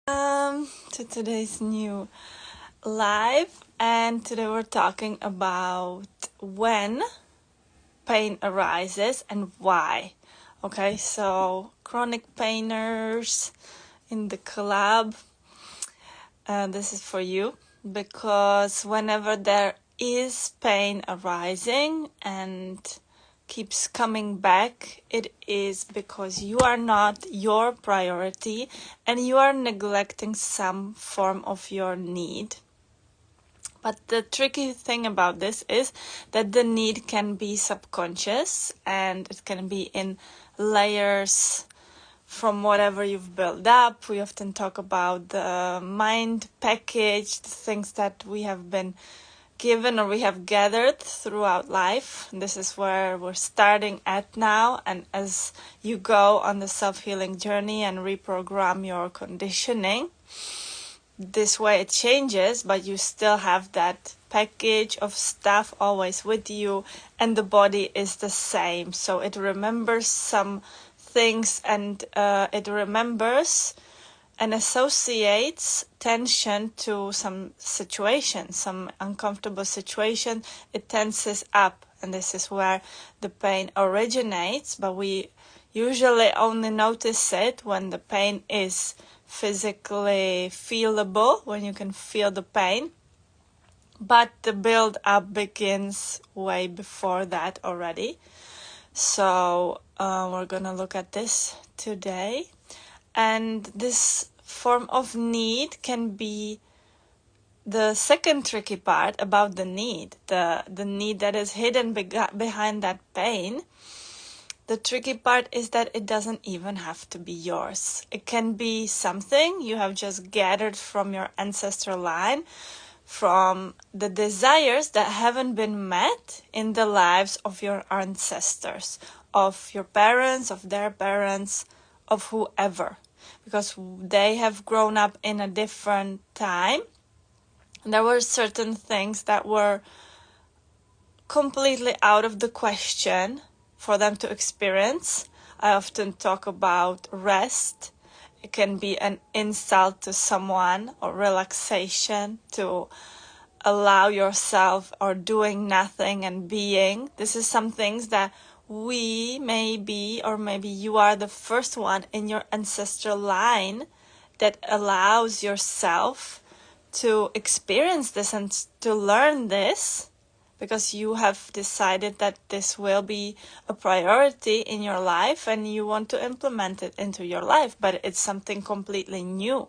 To today's new live, and today we're talking about when pain arises and why. Okay, so chronic painers in the club, this is for you, because whenever there is pain arising and keeps coming back, it is because you are not your priority and you are neglecting some form of your need. But the tricky thing about this is that the need can be subconscious and it can be in layers from whatever you've built up. We often talk about the mind package, the things that we have been given or we have gathered throughout life. This is where we're starting at now, and as you go on the self-healing journey and reprogram your conditioning, this way it changes, but you still have that package of stuff always with you, and the body is the same, so it remembers some things, and it remembers and associates tension to some situation, some uncomfortable situation. It tenses up, and this is where the pain originates, but we usually only notice it when the pain is physically feelable, when you can feel the pain. But the build-up begins way before that already. So we're gonna look at this today. And this form of need can be the second tricky part about the need, the need that is hidden behind that pain. The tricky part is that it doesn't even have to be yours. It can be something you have just gathered from your ancestral line, from the desires that haven't been met in the lives of your ancestors, of your parents, of their parents, of whoever, because they have grown up in a different time. There were certain things that were completely out of the question for them to experience. I often talk about rest. It can be an insult to someone, or relaxation, to allow yourself, or doing nothing and being. This is some things that we maybe, or maybe you are the first one in your ancestral line that allows yourself to experience this and to learn this, because you have decided that this will be a priority in your life and you want to implement it into your life. But it's something completely new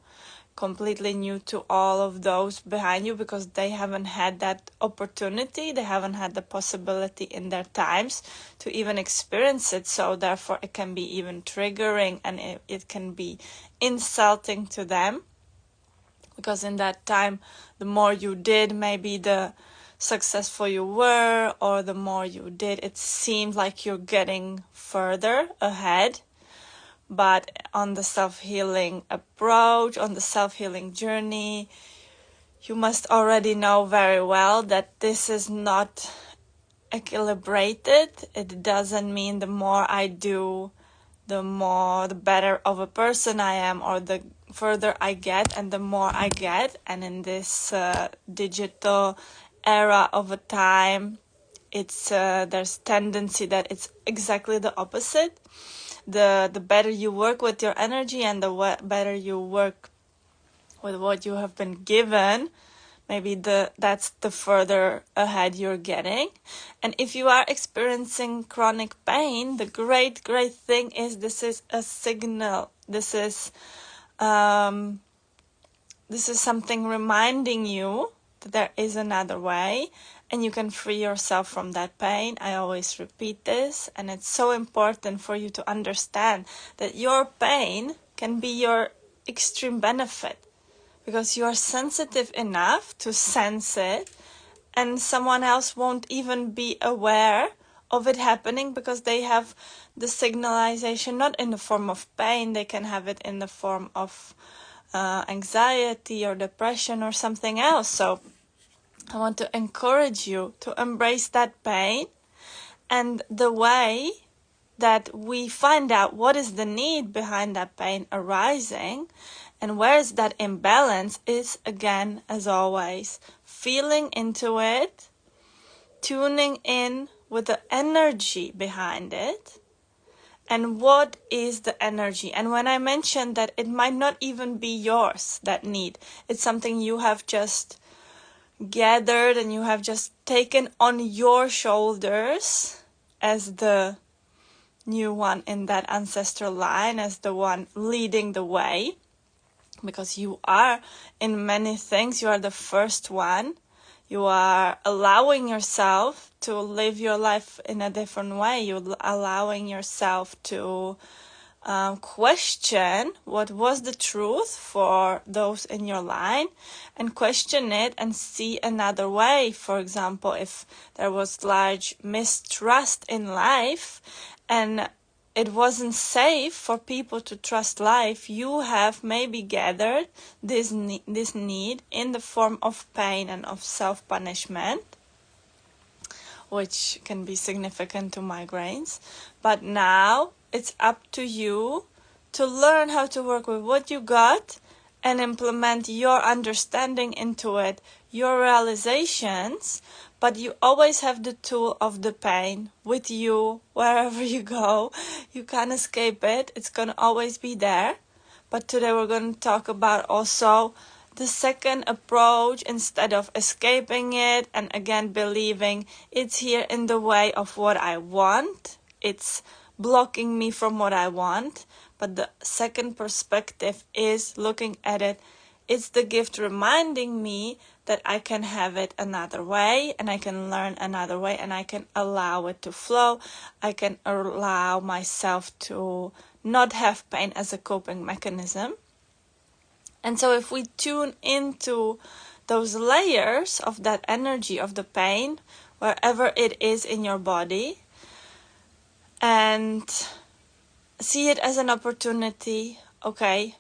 to all of those behind you, because they haven't had that opportunity, they haven't had the possibility in their times to even experience it. So therefore it can be even triggering, and it can be insulting to them, because in that time, the more you did, maybe the successful you were, or the more you did, it seemed like you're getting further ahead. But on the self-healing approach, on the self-healing journey, you must already know very well that this is not equilibrated. It doesn't mean the more I do, the better of a person I am, or the further I get and the more I get. And in this digital era of a time, it's there's tendency that it's exactly the opposite. The better you work with your energy, and the better you work with what you have been given, maybe that's the further ahead you're getting. And if you are experiencing chronic pain, the great thing is this is a signal. This is something reminding you that there is another way, and you can free yourself from that pain. I always repeat this, and it's so important for you to understand that your pain can be your extreme benefit, because you are sensitive enough to sense it, and someone else won't even be aware of it happening, because they have the signalization not in the form of pain. They can have it in the form of anxiety or depression or something else. So I want to encourage you to embrace that pain, and the way that we find out what is the need behind that pain arising And where is that imbalance is, again, as always, feeling into it, tuning in with the energy behind it. And what is the energy? And when I mentioned that it might not even be yours, that need, it's something you have just gathered and you have just taken on your shoulders as the new one in that ancestral line, as the one leading the way, because you are in many things, you are the first one. You are allowing yourself to live your life in a different way. You're allowing yourself to question what was the truth for those in your line, and question it and see another way. For example, if there was large mistrust in life and it wasn't safe for people to trust life, you have maybe gathered this need in the form of pain and of self-punishment, which can be significant to migraines. But now it's up to you to learn how to work with what you got and implement your understanding into it, your realizations. But you always have the tool of the pain with you wherever you go. You can't escape it. It's going to always be there. But today we're going to talk about also the second approach, instead of escaping it and again believing it's here in the way of what I want, it's blocking me from what I want. But the second perspective is looking at it, it's the gift reminding me that I can have it another way, and I can learn another way, and I can allow it to flow. I can allow myself to not have pain as a coping mechanism. And so if we tune into those layers of that energy of the pain, wherever it is in your body, and see it as an opportunity, okay,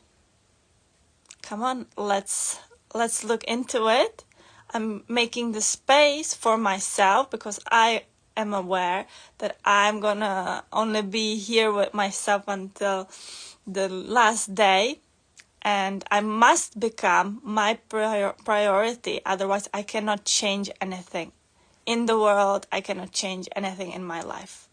come on, let's look into it. I'm making the space for myself because I am aware that I'm gonna only be here with myself until the last day. And I must become my priority. Otherwise, I cannot change anything in the world. I cannot change anything in my life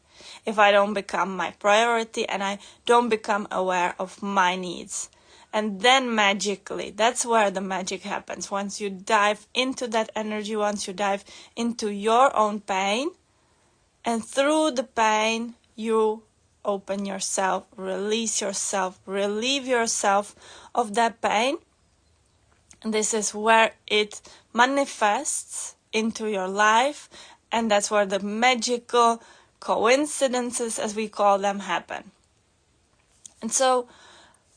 if I don't become my priority and I don't become aware of my needs. And then magically, that's where the magic happens. Once you dive into that energy, once you dive into your own pain, and through the pain, you open yourself, release yourself, relieve yourself of that pain. And this is where it manifests into your life, and that's where the magical coincidences, as we call them, happen. And so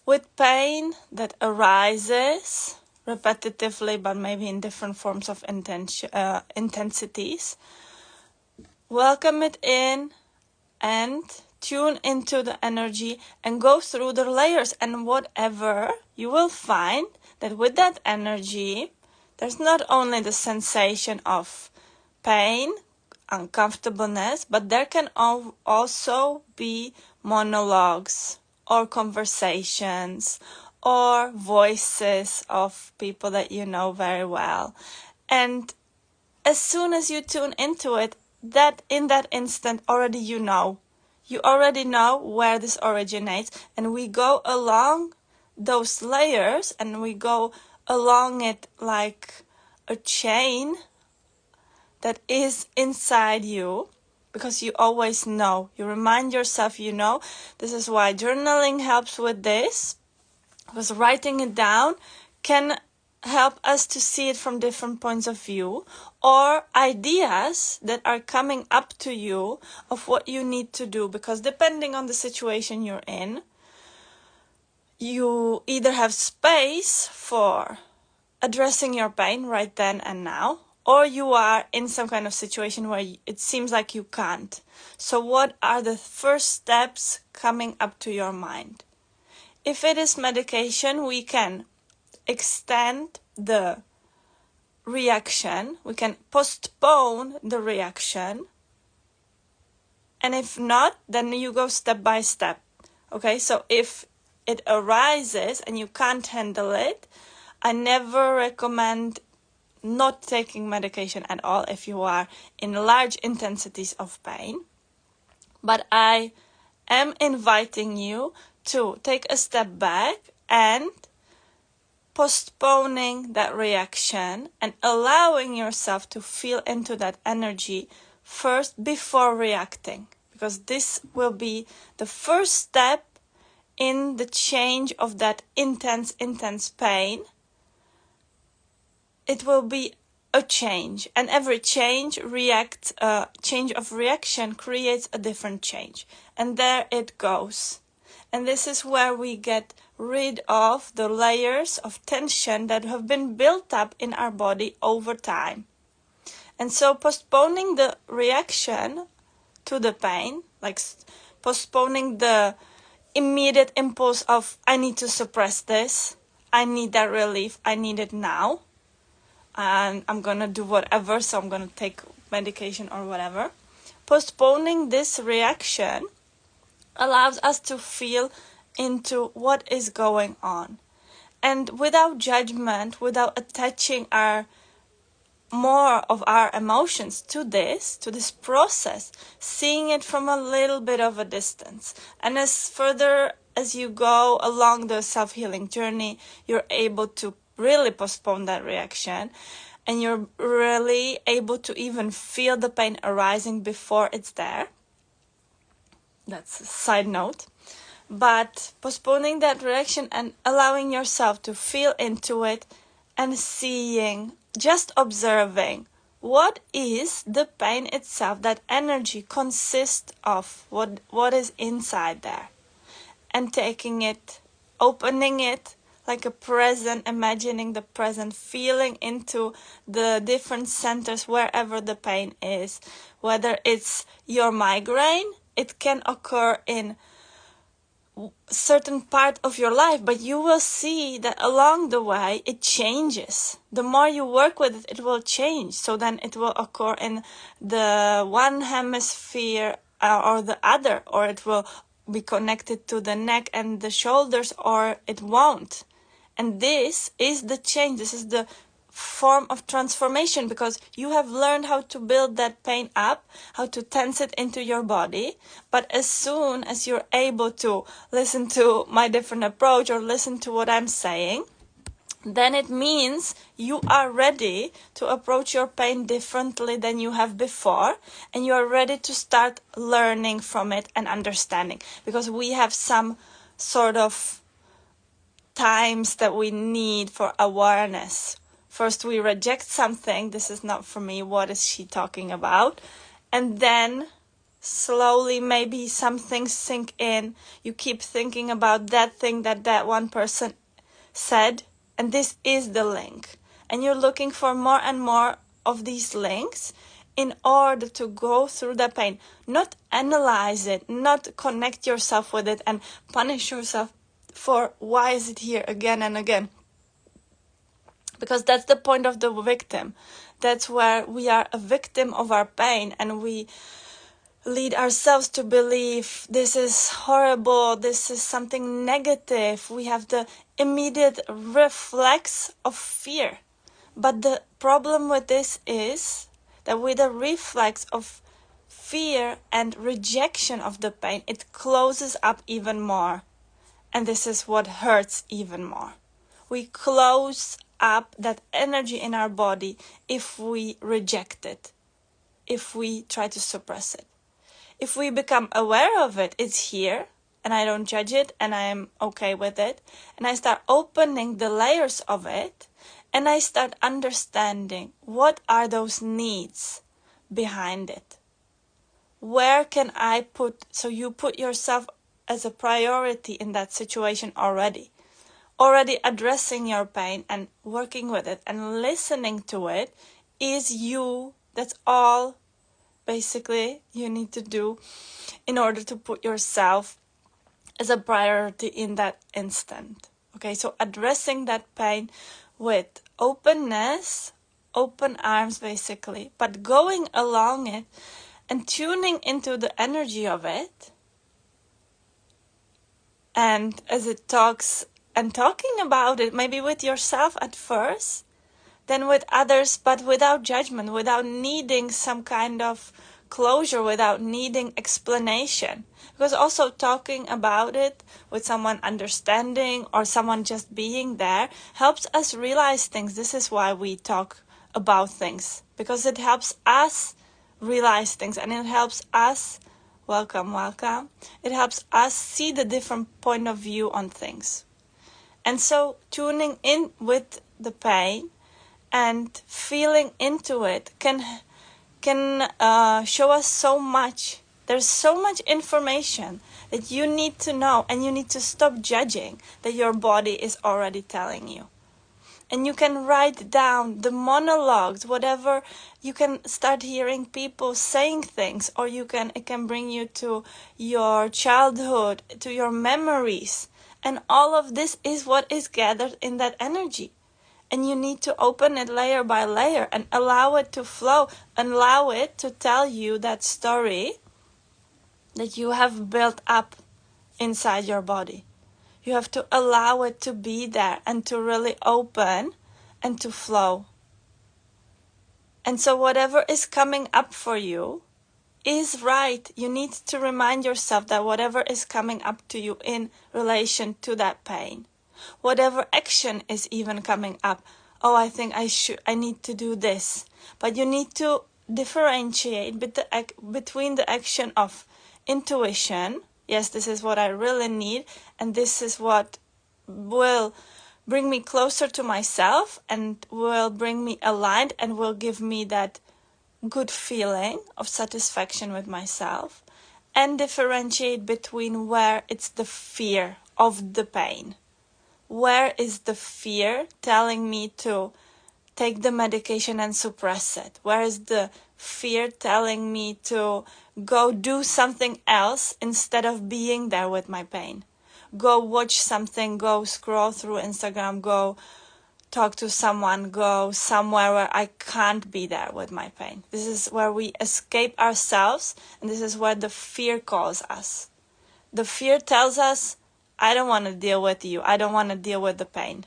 with pain that arises repetitively, but maybe in different forms of intensities, welcome it in and tune into the energy and go through the layers. And whatever, you will find that with that energy, there's not only the sensation of pain, uncomfortableness, but there can also be monologues or conversations or voices of people that you know very well. And as soon as you tune into it, that in that instant already you already know where this originates, and we go along those layers and we go along it like a chain that is inside you, because you always know. You remind yourself, This is why journaling helps with this, because writing it down can help us to see it from different points of view, or ideas that are coming up to you of what you need to do, because depending on the situation you're in, you either have space for addressing your pain right then and now, or you are in some kind of situation where it seems like you can't. So what are the first steps coming up to your mind? If it is medication, we can extend the reaction, we can postpone the reaction, and if not, then you go step by step. Okay, so if it arises and you can't handle it, I never recommend not taking medication at all if you are in large intensities of pain. But I am inviting you to take a step back and postponing that reaction and allowing yourself to feel into that energy first before reacting, because this will be the first step in the change of that intense pain. It will be a change, and every change of reaction creates a different change, and there it goes. And this is where we get rid of the layers of tension that have been built up in our body over time. And so postponing the reaction to the pain, like postponing the immediate impulse of, I need to suppress this, I need that relief, I need it now, and I'm gonna do whatever, so I'm gonna take medication or whatever. Postponing this reaction allows us to feel into what is going on, and without judgment, without attaching more of our emotions to this process, seeing it from a little bit of a distance. And as further as you go along the self-healing journey, you're able to really postpone that reaction, and you're really able to even feel the pain arising before it's there. That's a side note. But postponing that reaction and allowing yourself to feel into it and seeing, just observing, what is the pain itself, that energy consists of, what is inside there, and taking it, opening it like a present, imagining the present, feeling into the different centers wherever the pain is. Whether it's your migraine, it can occur in certain part of your life, but you will see that along the way it changes. The more you work with it, it will change. So then it will occur in the one hemisphere or the other, or it will be connected to the neck and the shoulders, or it won't. And this is the change. This is the form of transformation, because you have learned how to build that pain up, how to tense it into your body. But as soon as you're able to listen to my different approach or listen to what I'm saying, then it means you are ready to approach your pain differently than you have before, and you are ready to start learning from it and understanding, because we have some sort of times that we need for awareness. First, we reject something. This is not for me. What is she talking about? And then slowly, maybe some things sink in. You keep thinking about that thing that one person said. And this is the link. And you're looking for more and more of these links in order to go through the pain. Not analyze it, not connect yourself with it and punish yourself for why is it here again and again. Because that's the point of the victim. That's where we are a victim of our pain, and we lead ourselves to believe this is horrible, this is something negative. We have the immediate reflex of fear. But the problem with this is that with the reflex of fear and rejection of the pain, it closes up even more. And this is what hurts even more. We close up that energy in our body if we reject it, if we try to suppress it. If we become aware of it, it's here, and I don't judge it, and I am okay with it, and I start opening the layers of it, and I start understanding what are those needs behind it. Where can I put, so you put yourself as a priority in that situation already addressing your pain and working with it and listening to it is you. That's all basically you need to do in order to put yourself as a priority in that instant. Okay, so addressing that pain with openness, open arms basically, but going along it and tuning into the energy of it And as it talks and talking about it, maybe with yourself at first, then with others, but without judgment, without needing some kind of closure, without needing explanation. Because also talking about it with someone understanding or someone just being there helps us realize things. This is why we talk about things, because it helps us realize things, and it helps us, welcome, it helps us see the different point of view on things. And so tuning in with the pain and feeling into it can show us so much. There's so much information that you need to know, and you need to stop judging that your body is already telling you. And you can write down the monologues, whatever. You can start hearing people saying things, or it can bring you to your childhood, to your memories. And all of this is what is gathered in that energy. And you need to open it layer by layer and allow it to flow, allow it to tell you that story that you have built up inside your body. You have to allow it to be there and to really open and to flow. And so whatever is coming up for you is right. You need to remind yourself that whatever is coming up to you in relation to that pain, whatever action is even coming up, oh, I think I need to do this. But you need to differentiate between the action of intuition. Yes, this is what I really need, and this is what will bring me closer to myself and will bring me aligned and will give me that good feeling of satisfaction with myself, and differentiate between where it's the fear of the pain. Where is the fear telling me to take the medication and suppress it? Where is the fear telling me to go do something else instead of being there with my pain? Go watch something, go scroll through Instagram, go talk to someone, go somewhere where I can't be there with my pain. This is where we escape ourselves, and this is where the fear calls us. The fear tells us, I don't want to deal with you. I don't want to deal with the pain.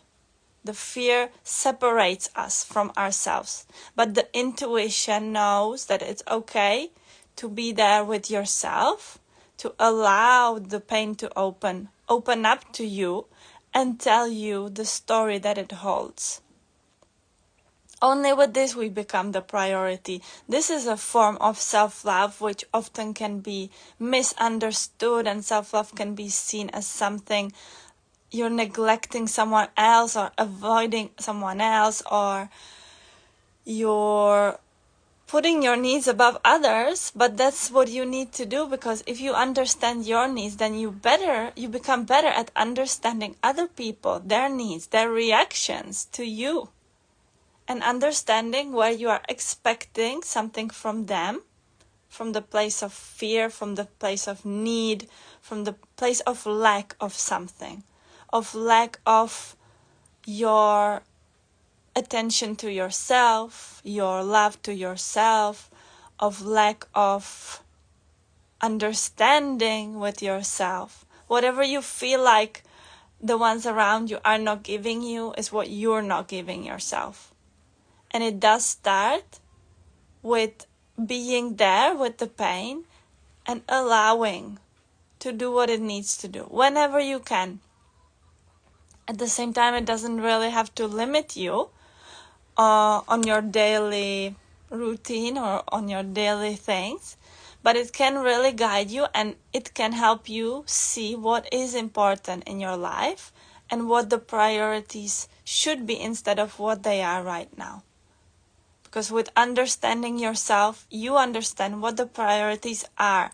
The fear separates us from ourselves. But the intuition knows that it's okay to be there with yourself, to allow the pain to open up to you and tell you the story that it holds. Only with this we become the priority. This is a form of self-love which often can be misunderstood, and self-love can be seen as something you're neglecting someone else or avoiding someone else, or you're putting your needs above others. But that's what you need to do, because if you understand your needs, then you become better at understanding other people, their needs, their reactions to you. And understanding where you are expecting something from them, from the place of fear, from the place of need, from the place of lack of something, of lack of your attention to yourself, your love to yourself, of lack of understanding with yourself. Whatever you feel like the ones around you are not giving you is what you're not giving yourself. And it does start with being there with the pain and allowing to do what it needs to do whenever you can. At the same time, it doesn't really have to limit you on your daily routine or on your daily things, but it can really guide you, and it can help you see what is important in your life and what the priorities should be instead of what they are right now. Because with understanding yourself, you understand what the priorities are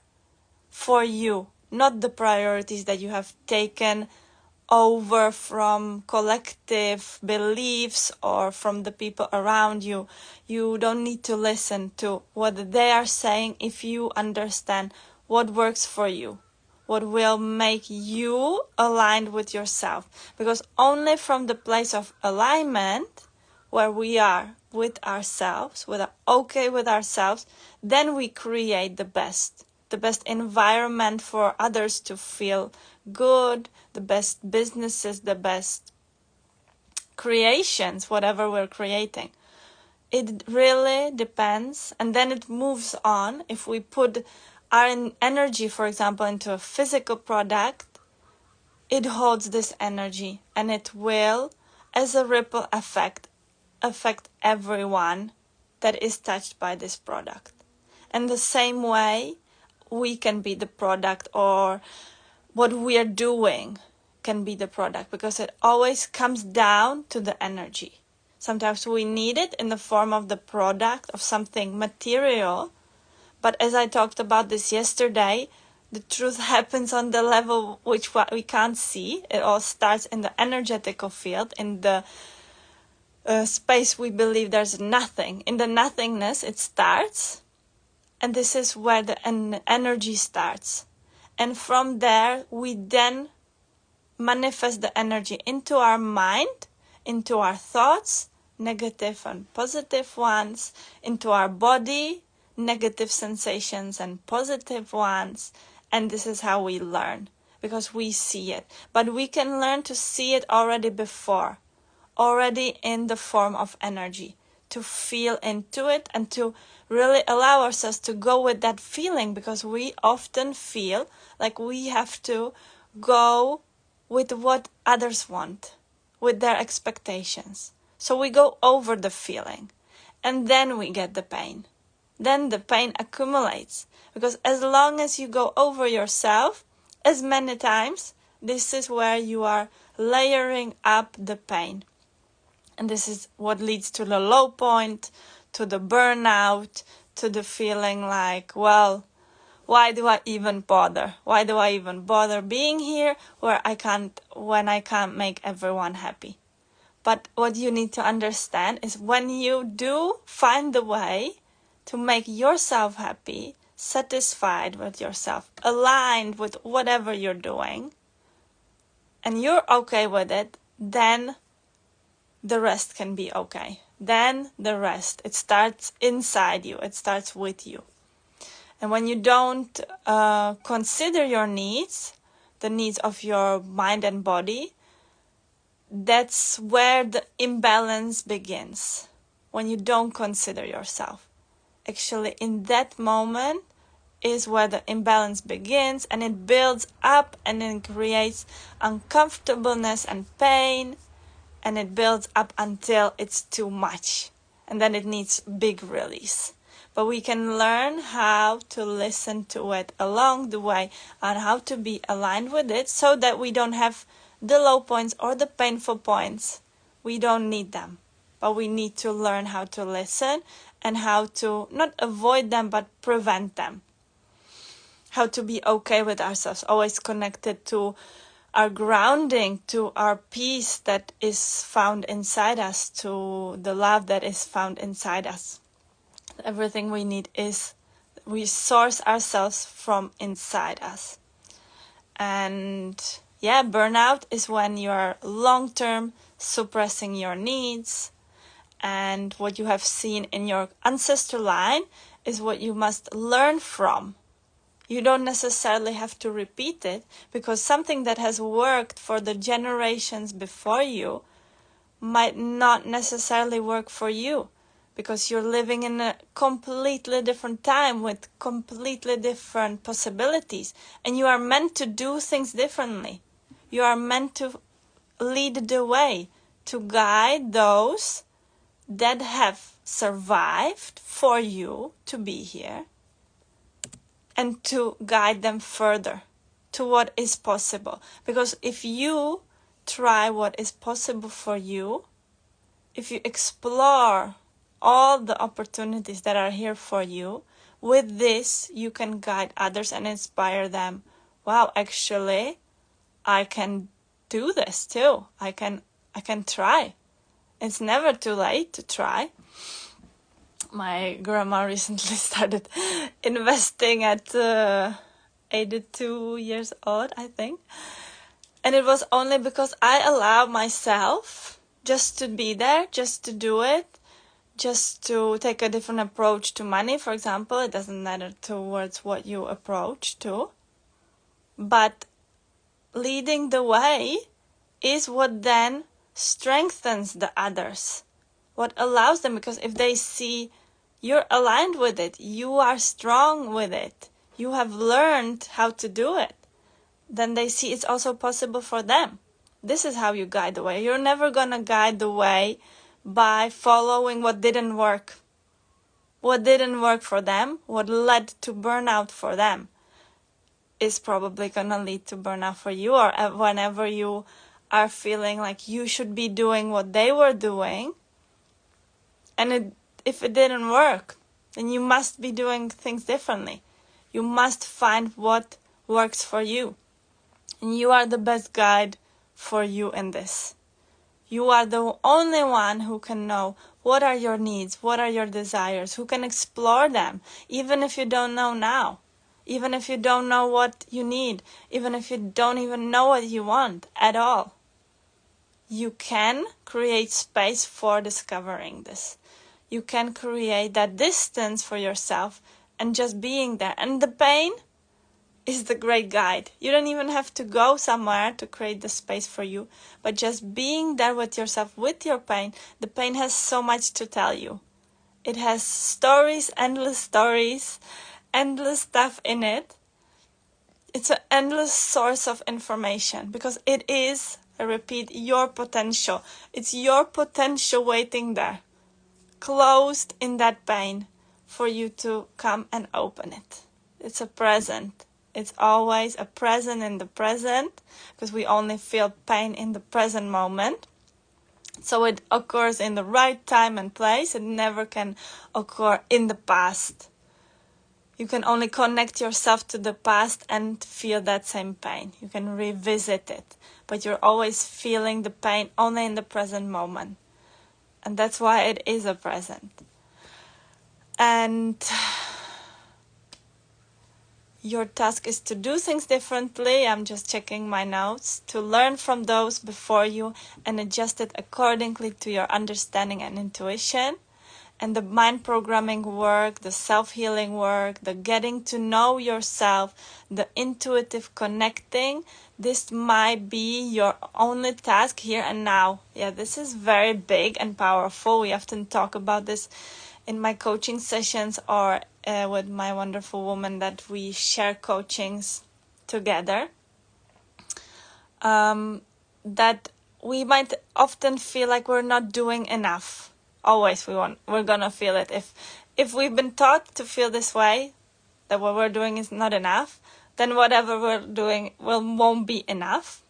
for you, not the priorities that you have taken over from collective beliefs or from the people around you. You don't need to listen to what they are saying if you understand what works for you, what will make you aligned with yourself. Because only from the place of alignment, where we are with ourselves, we are okay with ourselves, then we create the best. the best environment for others to feel good, the best businesses, the best creations, whatever we're creating. It really depends, and then it moves on. If we put our energy, for example, into a physical product, it holds this energy, and it will, as a ripple effect, affect everyone that is touched by this product. And the same way, we can be the product, or what we are doing can be the product, because it always comes down to the energy. Sometimes we need it in the form of the product, of something material, but as I talked about this yesterday, the truth happens on the level which we can't see. It all starts in the energetical field, in the space we believe there's nothing. In the nothingness it starts, and this is where the energy starts. And from there we then manifest the energy into our mind, into our thoughts, negative and positive ones, into our body, negative sensations and positive ones. And this is how we learn, because we see it. But we can learn to see it already before, already in the form of energy, to feel into it and to really allow ourselves to go with that feeling, because we often feel like we have to go with what others want, with their expectations. So we go over the feeling, and then we get the pain. Then the pain accumulates, because as long as you go over yourself as many times, this is where you are layering up the pain. And this is what leads to the low point, to the burnout, to the feeling like, well, why do I even bother? Why do I even bother being here when I can't make everyone happy? But what you need to understand is, when you do find the way to make yourself happy, satisfied with yourself, aligned with whatever you're doing, and you're okay with it, then the rest can be okay. Then the rest, it starts inside you, it starts with you. And when you don't consider your needs, the needs of your mind and body, that's where the imbalance begins. When you don't consider yourself. Actually, in that moment is where the imbalance begins, and it builds up, and it creates uncomfortableness and pain, and it builds up until it's too much, and then it needs big release. But we can learn how to listen to it along the way, and how to be aligned with it, so that we don't have the low points or the painful points. We don't need them, but we need to learn how to listen, and how to not avoid them but prevent them. How to be okay with ourselves, always connected to our grounding, to our peace that is found inside us, to the love that is found inside us. Everything we need is, we source ourselves from inside us. And yeah, burnout is when you are long-term suppressing your needs. And what you have seen in your ancestor line is what you must learn from. You don't necessarily have to repeat it, because something that has worked for the generations before you might not necessarily work for you, because you're living in a completely different time with completely different possibilities, and you are meant to do things differently. You are meant to lead the way, to guide those that have survived for you to be here, and to guide them further to what is possible. Because if you try what is possible for you, if you explore all the opportunities that are here for you, with this you can guide others and inspire them. Wow, actually, I can do this too. I can try. It's never too late to try. My grandma recently started investing at 82 years old, I think. And it was only because I allowed myself just to be there, just to do it, just to take a different approach to money, for example. It doesn't matter towards what you approach to. But leading the way is what then strengthens the others. What allows them, because if they see you're aligned with it, you are strong with it, you have learned how to do it, then they see it's also possible for them. This is how you guide the way. You're never gonna guide the way by following what didn't work. What didn't work for them, what led to burnout for them, is probably gonna lead to burnout for you, or whenever you are feeling like you should be doing what they were doing, and if it didn't work, then you must be doing things differently. You must find what works for you. And you are the best guide for you in this. You are the only one who can know what are your needs, what are your desires, who can explore them, even if you don't know now, even if you don't know what you need, even if you don't even know what you want at all. You can create space for discovering this. You can create that distance for yourself and just being there. And the pain is the great guide. You don't even have to go somewhere to create the space for you, but just being there with yourself, with your pain. The pain has so much to tell you. It has stories, endless stuff in it. It's an endless source of information, because it is, I repeat, your potential. It's your potential waiting there, closed in that pain, for you to come and open it. It's a present. It's always a present in the present, because we only feel pain in the present moment. So it occurs in the right time and place. It never can occur in the past. You can only connect yourself to the past and feel that same pain. You can revisit it, but you're always feeling the pain only in the present moment. And that's why it is a present. And your task is to do things differently. I'm just checking my notes. To learn from those before you and adjust it accordingly to your understanding and intuition. And the mind programming work, the self-healing work, the getting to know yourself, the intuitive connecting, this might be your only task here and now. Yeah, this is very big and powerful. We often talk about this in my coaching sessions, or with my wonderful woman that we share coachings together. That we might often feel like we're not doing enough. Always we're gonna feel it. If we've been taught to feel this way, that what we're doing is not enough, then whatever we're doing won't be enough.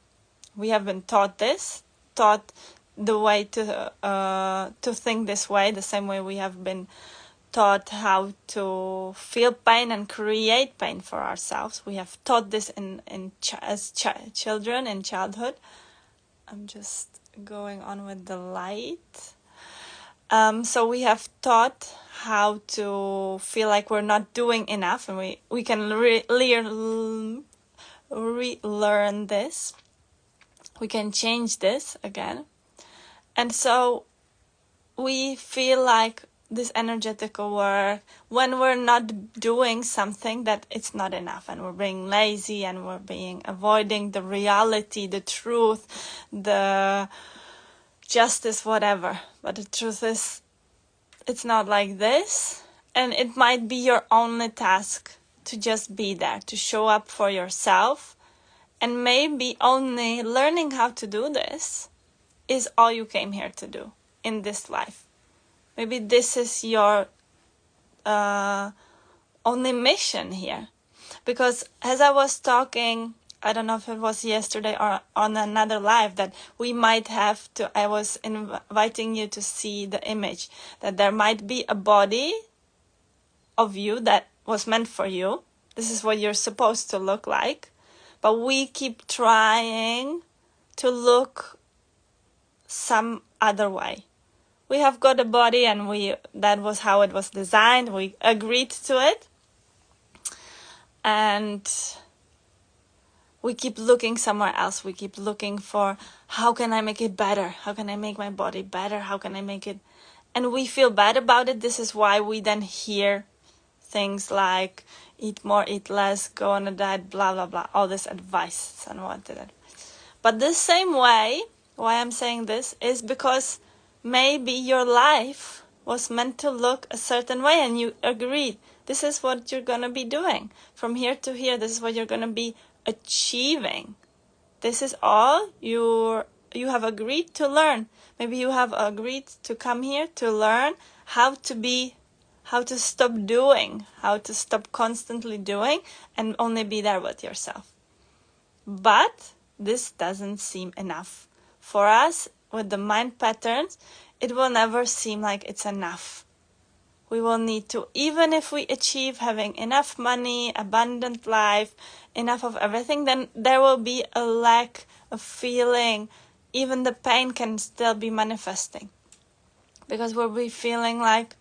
We have been taught the way to think this way, the same way we have been taught how to feel pain and create pain for ourselves. We have taught this as children in childhood. I'm just going on with the light. So we have taught how to feel like we're not doing enough, and we can relearn this. We can change this again. And so we feel like this energetical work, when we're not doing something, that it's not enough, and we're being lazy, and we're avoiding the reality, the truth, the justice, whatever. But the truth is, it's not like this, and it might be your only task to just be there, to show up for yourself, and maybe only learning how to do this is all you came here to do in this life. Maybe this is your only mission here. Because as I was talking, I don't know if it was yesterday or on another live, that we might have to, I was inviting you to see the image, that there might be a body of you that was meant for you. This is what you're supposed to look like. But we keep trying to look some other way. We have got a body, and that was how it was designed. We agreed to it. And we keep looking somewhere else. We keep looking for, how can I make it better? How can I make my body better? How can I make it? and we feel bad about it. This is why we then hear things like eat more, eat less, go on a diet, blah, blah, blah, all this advice, unwanted advice. But the same way, why I'm saying this is because maybe your life was meant to look a certain way and you agreed. This is what you're going to be doing. From here to here, this is what you're going to be achieving. This is all you have agreed to learn. Maybe you have agreed to come here to learn how to stop doing, how to stop constantly doing and only be there with yourself. But this doesn't seem enough. For us, with the mind patterns, it will never seem like it's enough. We will need to, even if we achieve having enough money, abundant life, enough of everything, then there will be a lack of feeling. Even the pain can still be manifesting. Because we'll be feeling like,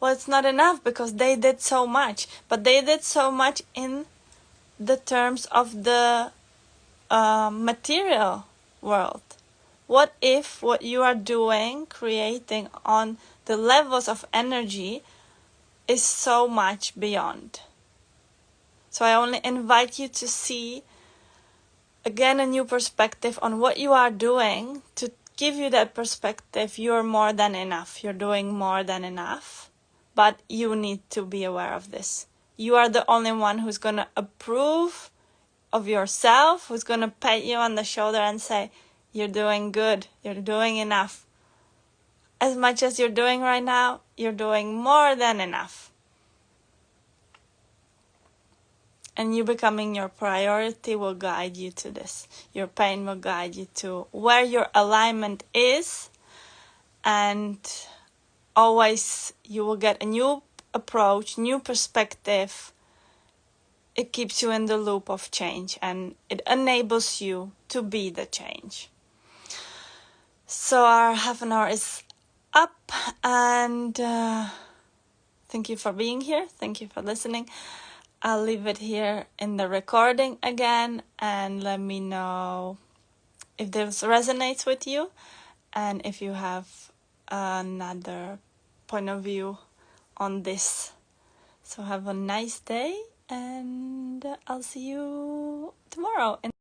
well, it's not enough because they did so much. But they did so much in the terms of the material world. What if what you are doing, creating on the levels of energy is so much beyond? So I only invite you to see again a new perspective on what you are doing, to give you that perspective. You're more than enough. You're doing more than enough. But you need to be aware of this. You are the only one who's going to approve of yourself, who's going to pat you on the shoulder and say, you're doing good, you're doing enough. As much as you're doing right now, you're doing more than enough. And you becoming your priority will guide you to this. Your pain will guide you to where your alignment is. And always you will get a new approach, new perspective. It keeps you in the loop of change and it enables you to be the change. So our half an hour is up, and thank you for being here. Thank you for listening. I'll leave it here in the recording again, and let me know if this resonates with you and if you have another point of view on this. So have a nice day, and I'll see you tomorrow.